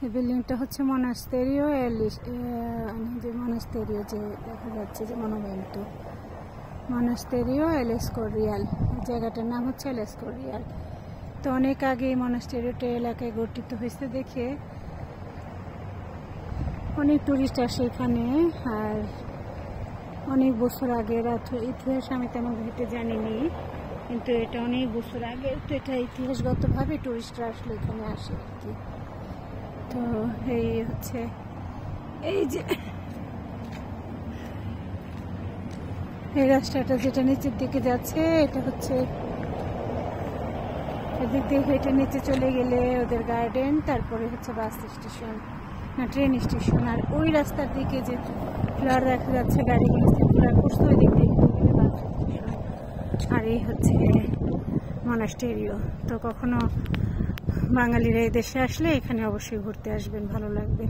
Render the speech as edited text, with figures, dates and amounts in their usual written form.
এই বিল্ডিংটা হচ্ছে মনাস্তেরিও যে মনাস্তেরিও যে দেখা যাচ্ছে যে মনুমেন্ট মনাস্তেরিও এল এসকোরিয়াল, জায়গাটার নাম হচ্ছে এল এসকোরিয়াল। তো অনেক আগে এই মনাস্টেরিওটা এলাকায় গঠিত হয়েছে দেখে অনেক টুরিস্ট আসে এখানে। আর অনেক বছর আগের ইতিহাস আমি তেমন ঘুরতে জানিনি, কিন্তু এটা অনেক বছর আগে, তো এটা ইতিহাসগতভাবে টুরিস্টরা আসলে এখানে আসে আর কি। তো এই হচ্ছে এই যে এই রাস্তাটা যেটা নিচের দিকে যাচ্ছে, এটা হচ্ছে এদিক দিয়ে হেঁটে নিচে চলে গেলে ওদের গার্ডেন, তারপরে হচ্ছে বাস স্টেশন না ট্রেন স্টেশন। আর ওই রাস্তার দিকে যে ফ্লোর দেখা যাচ্ছে গাড়িগুলো সার্কুলার করছে, ওই দিক দিয়ে বাস স্টেশন। আর এই হচ্ছে মনাস্টেরিও। তো কখনো বাঙালিরা এই দেশে আসলে এখানে অবশ্যই ঘুরতে আসবেন, ভালো লাগবে।